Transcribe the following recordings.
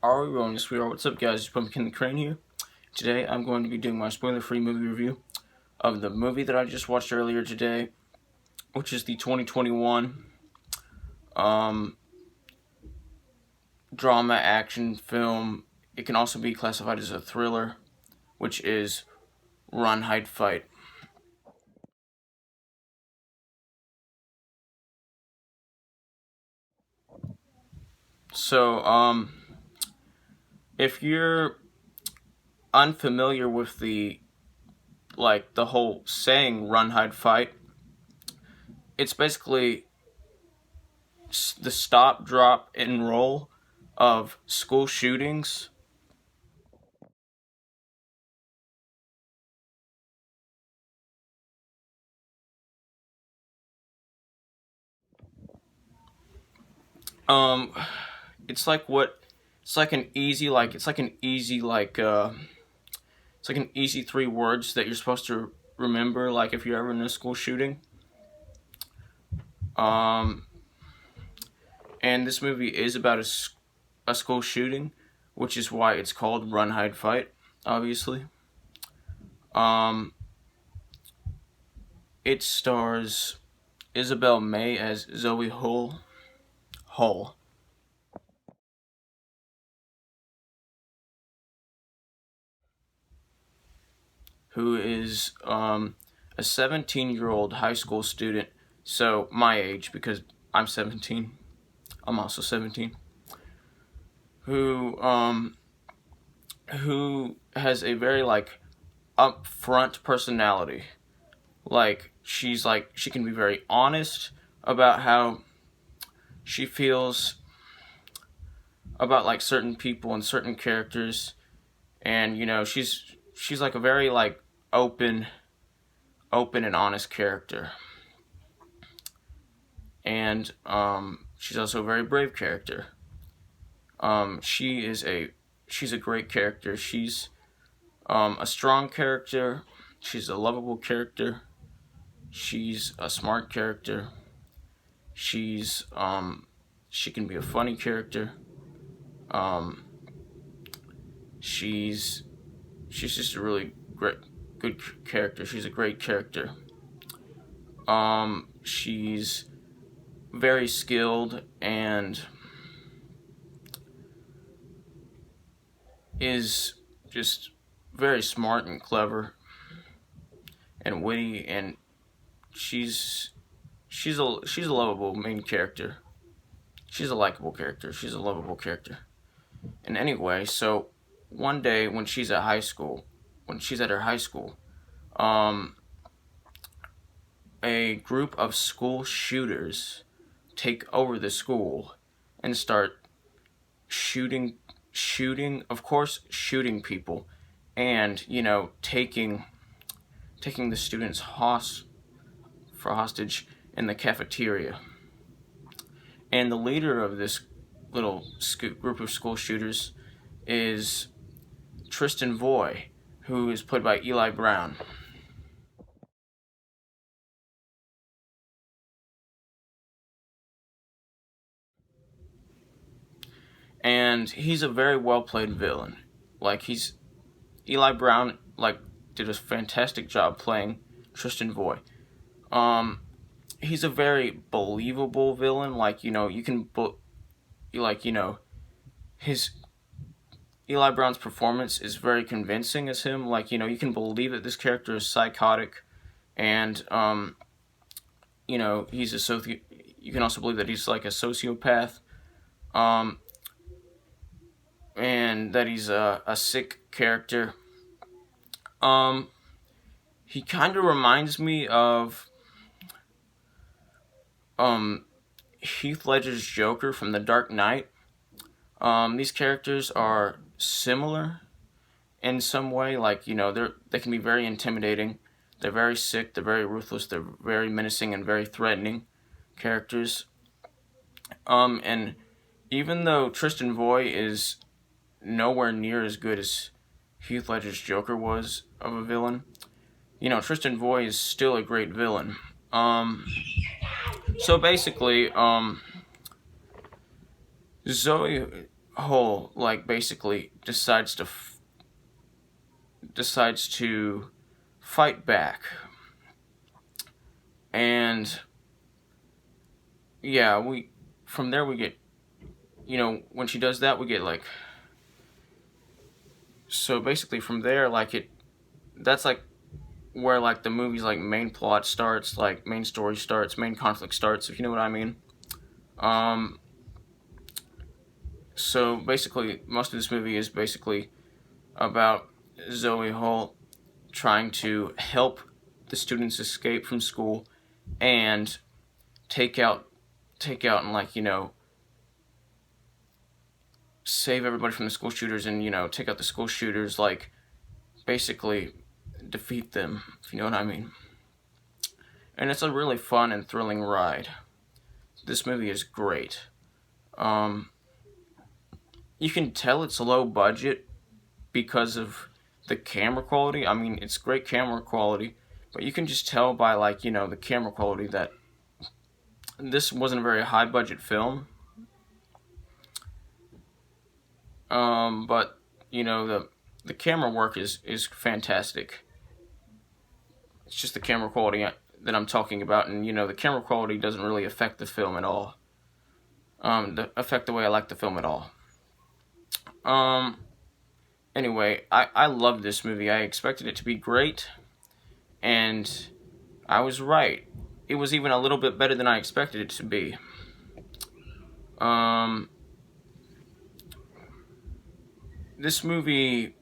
Are we rolling this? We are. What's up, guys? It's McKinley Crain here. Today, I'm going to be doing my spoiler-free movie review of the movie that I just watched earlier today, which is the 2021 drama action film. It can also be classified as a thriller, which is Run, Hide, Fight. So, if you're unfamiliar with the whole saying "Run, Hide, Fight," it's basically the stop, drop, and roll of school shootings. Um, it's like what? It's like an easy it's like an easy 3 words that you're supposed to remember. Like if you're ever in a school shooting. Um, and this movie is about a school shooting, which is why it's called Run, Hide, Fight. Obviously. Um, it stars Isabel May as Zoe Hull, who is a 17-year-old high school student. So my age, because I'm 17. I'm also 17. Who has a very upfront personality. She can be very honest about how she feels about certain people and certain characters, and she's like a very open and honest character, and she's also a very brave character. She's a great character. She's a strong character. She's a lovable character. She's a smart character. She can be a funny character. She's just a really good character. She's a great character. She's very skilled and is just very smart and clever and witty, and she's a lovable main character. She's a likable character. She's a lovable character. And anyway, so one day when she's at her high school, a group of school shooters take over the school and start shooting people, and taking the students hostage in the cafeteria. And the leader of this little group of school shooters is Tristan Voy, who is played by Eli Brown. And he's a very well played villain. Eli Brown did a fantastic job playing Tristan Voy. He's a very believable villain. His Eli Brown's performance is very convincing as him. You can believe that this character is psychotic, and he's a you can also believe that he's like a sociopath, and that he's a sick character. He kind of reminds me of Heath Ledger's Joker from The Dark Knight. These characters are similar in some way. They can be very intimidating. They're very sick. They're very ruthless. They're very menacing and very threatening characters. And even though Tristan Voy is nowhere near as good as Heath Ledger's Joker was of a villain, Tristan Voy is still a great villain. So basically, Zoe Hole like basically decides to fight back, and yeah, we from there we get, when she does that, we get like, so basically from there, like, that's like where like the movie's like main plot starts, like main story starts, main conflict starts, if you know what I mean. Um, so basically, most of this movie is basically about Zoe Hull trying to help the students escape from school and take out and, like, save everybody from the school shooters, and take out the school shooters, like basically defeat them, if you know what I mean. And it's a really fun and thrilling ride. This movie is great. Um, you can tell it's low budget because of the camera quality. I mean, it's great camera quality, but you can just tell by, like, the camera quality that this wasn't a very high budget film. But the camera work is fantastic. It's just the camera quality that I'm talking about, and the camera quality doesn't really affect the film at all. Affect the way I like the film at all. Anyway, I love this movie. I expected it to be great, and I was right. It was even a little bit better than I expected it to be. This movie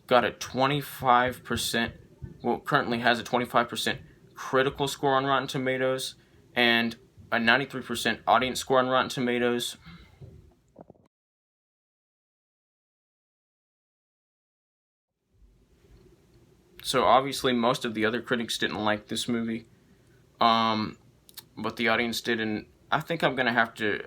got a 25%, well, currently has a 25% critical score on Rotten Tomatoes and a 93% audience score on Rotten Tomatoes. So obviously most of the other critics didn't like this movie, but the audience did, and I think I'm gonna have to.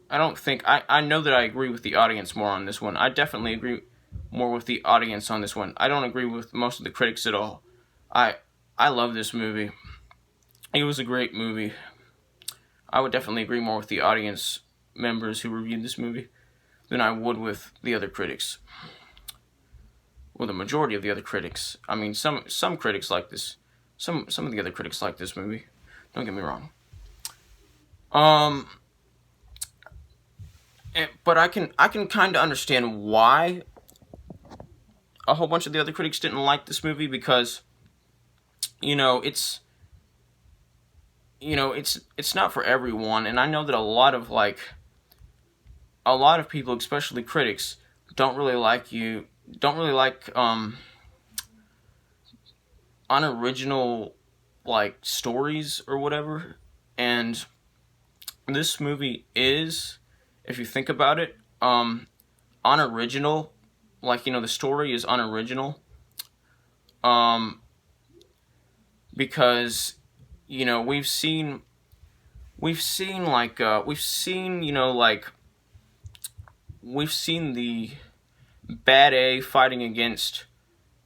I know that I agree with the audience more on this one. I definitely agree more with the audience on this one. I don't agree with most of the critics at all. I I love this movie. It was a great movie. I would definitely agree more with the audience members who reviewed this movie than I would with the other critics. Well, the majority of the other critics. I mean, some critics like this. Some of the other critics like this movie. Don't get me wrong. Um, but I can kind of understand why a whole bunch of the other critics didn't like this movie, because it's it's not for everyone, and I know that a lot of people, especially critics, don't really like unoriginal, like, stories or whatever. And this movie is, if you think about it, unoriginal. Like, the story is unoriginal. Because we've seen like we've seen like we've seen the bad A fighting against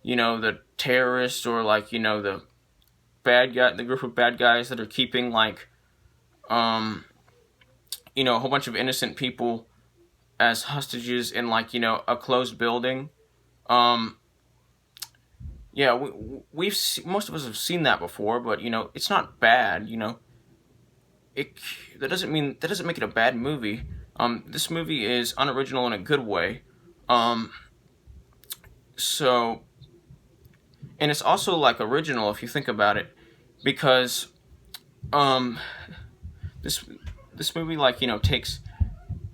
the terrorists, or like the group of bad guys that are keeping, like, a whole bunch of innocent people as hostages in, like, a closed building. Yeah, most of us have seen that before, but it's not bad. It that doesn't make it a bad movie. This movie is unoriginal in a good way. Um, so, and it's also, like, original if you think about it, because um, this this movie, like, takes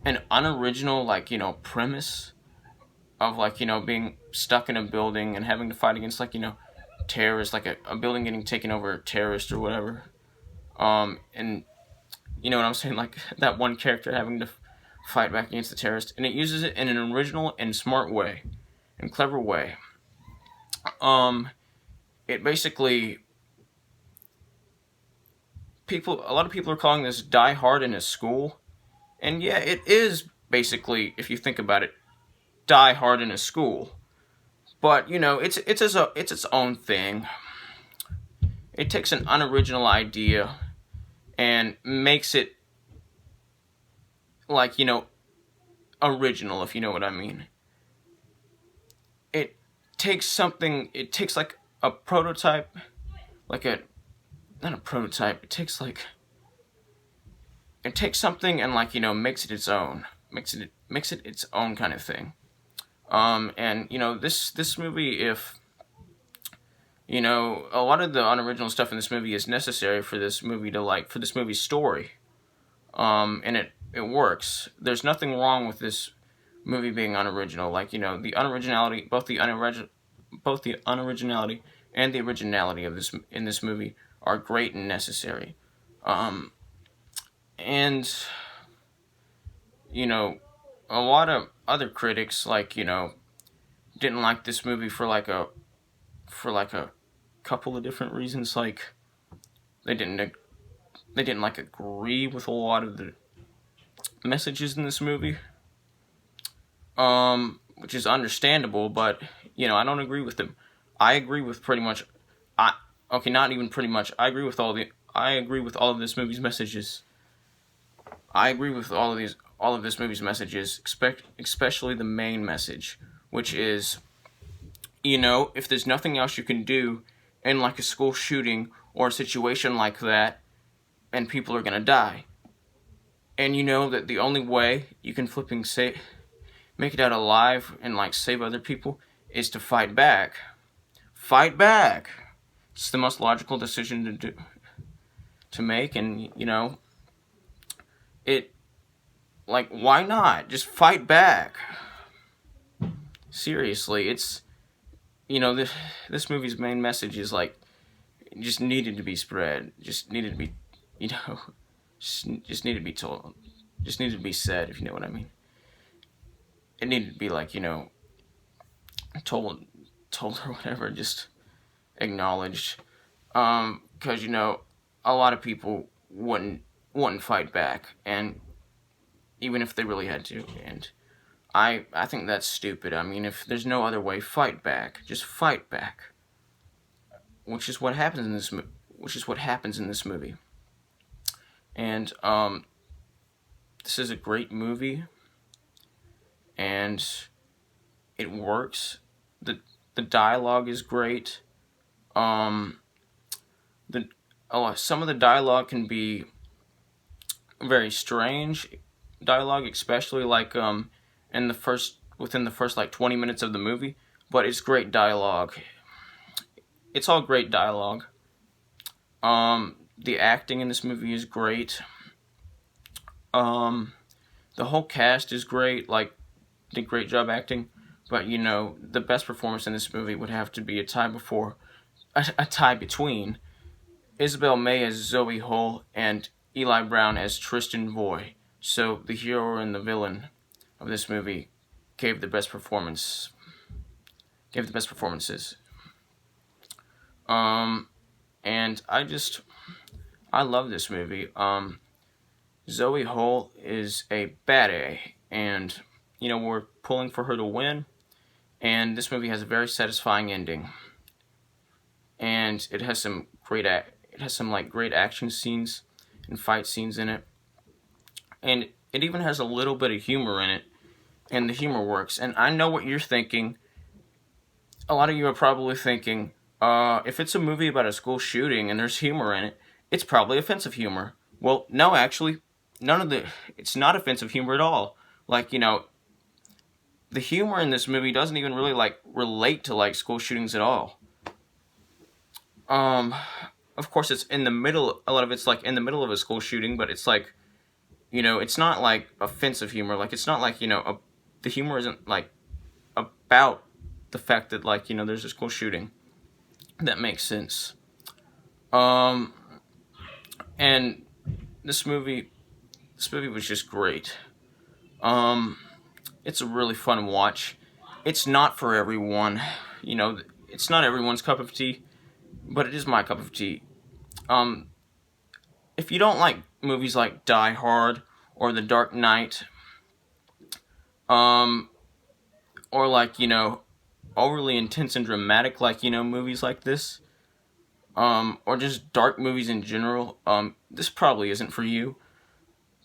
an unoriginal, like, premise of, like, being stuck in a building and having to fight against, like, terrorists, like a building getting taken over a terrorist or whatever. And you know what I'm saying, like, that one character having to fight back against the terrorist, and it uses it in an original and smart way and clever way. Um, it basically, a lot of people are calling this Die Hard in a school, and yeah, it is basically, if you think about it, Die Hard in a school. But it's its own thing. It takes an unoriginal idea and makes it like, original, if you know what I mean. It takes something, it takes like a prototype, like a, not a prototype, it takes something and like, makes it its own. Makes it its own kind of thing. And this movie, if a lot of the unoriginal stuff in this movie is necessary for this movie for this movie's story. And it works. There's nothing wrong with this movie being unoriginal. Like, the unoriginality, both the unoriginality and the originality of this movie are great and necessary. And a lot of other critics, like, didn't like this movie for like a couple of different reasons. Like, they didn't like agree with a lot of the messages in this movie, which is understandable. But I don't agree with them. I agree with pretty much. Not even pretty much. I agree with all of this movie's messages. I agree with all of this movie's messages, especially the main message, which is, if there's nothing else you can do in like a school shooting or a situation like that, and people are gonna die, and that the only way you can make it out alive and like save other people is to fight back. Fight back. It's the most logical decision to make, and it, like, why not just fight back? Seriously, it's this movie's main message is like, it just needed to be spread, just needed to be just needed to be told, just needed to be said, if you know what I mean. It needed to be like, told or whatever, just acknowledged, because a lot of people wouldn't fight back, and even if they really had to, and I think that's stupid. I mean, if there's no other way, fight back. Just fight back. Which is what happens in this movie. And this is a great movie, and it works. The dialogue is great. Some of the dialogue can be very strange dialogue, especially like within the first like 20 minutes of the movie, but it's great dialogue. It's all great dialogue. The acting in this movie is great. The whole cast is great, like, did a great job acting, but the best performance in this movie would have to be a tie between Isabel May as Zoe Hull and Eli Brown as Tristan Voy. So the hero and the villain of this movie gave the best performances. And I love this movie. Zoe Hull is a bad A, and we're pulling for her to win. And this movie has a very satisfying ending, and it has some great great action scenes and fight scenes in it, and it even has a little bit of humor in it, and the humor works. And I know what you're thinking. A lot of you are probably thinking, if it's a movie about a school shooting and there's humor in it, it's probably offensive humor. Well, no, actually, it's not offensive humor at all. Like, the humor in this movie doesn't even really like relate to like school shootings at all. Of course, it's in the middle. A lot of it's like in the middle of a school shooting, but it's like, it's not like offensive humor. Like, it's not like the humor isn't like about the fact that like there's a school shooting. That makes sense. And this movie was just great. It's a really fun watch. It's not for everyone. It's not everyone's cup of tea, but it is my cup of tea. If you don't like movies like Die Hard or The Dark Knight, or like, overly intense and dramatic, like, movies like this, or just dark movies in general, this probably isn't for you.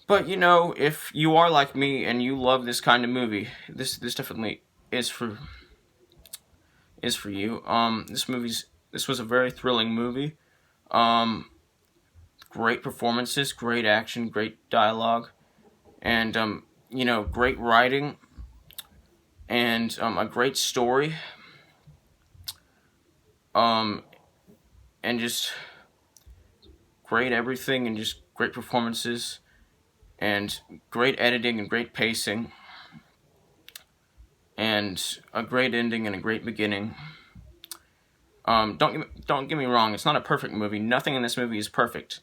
But you know, if you are like me and you love this kind of movie, this definitely is for you. This was a very thrilling movie. Um, Great performances, great action, great dialogue, and you know, great writing and a great story. Um, and just great everything and just great performances and great editing and great pacing and a great ending and a great beginning. Don't get me wrong. It's not a perfect movie. Nothing in this movie is perfect,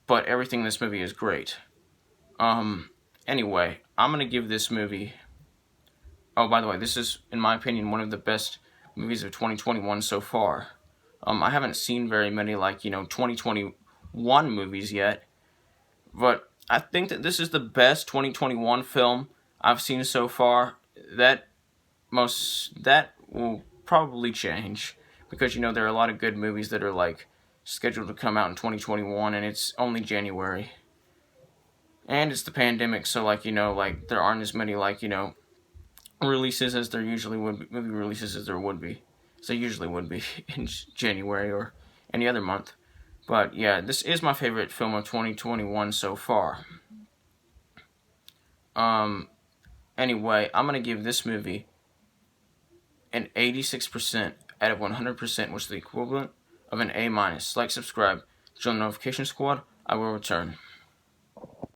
but everything in this movie is great. Um, anyway, I'm gonna give this movie. Oh, by the way, this is, in my opinion, one of the best movies of 2021 so far. I haven't seen very many, like, you know, 2021 movies yet, but I think that this is the best 2021 film I've seen so far. That will probably change because, you know, there are a lot of good movies that are like scheduled to come out in 2021 and it's only January. And it's the pandemic, so like, you know, like there aren't as many, like, you know, releases as there usually would be, movie releases as there would be. So usually would be in January or any other month. But yeah, this is my favorite film of 2021 so far. Um anyway, I'm going to give this movie an 86% out of 100%, which is the equivalent of an A minus. Like, subscribe, join the notification squad. I will return.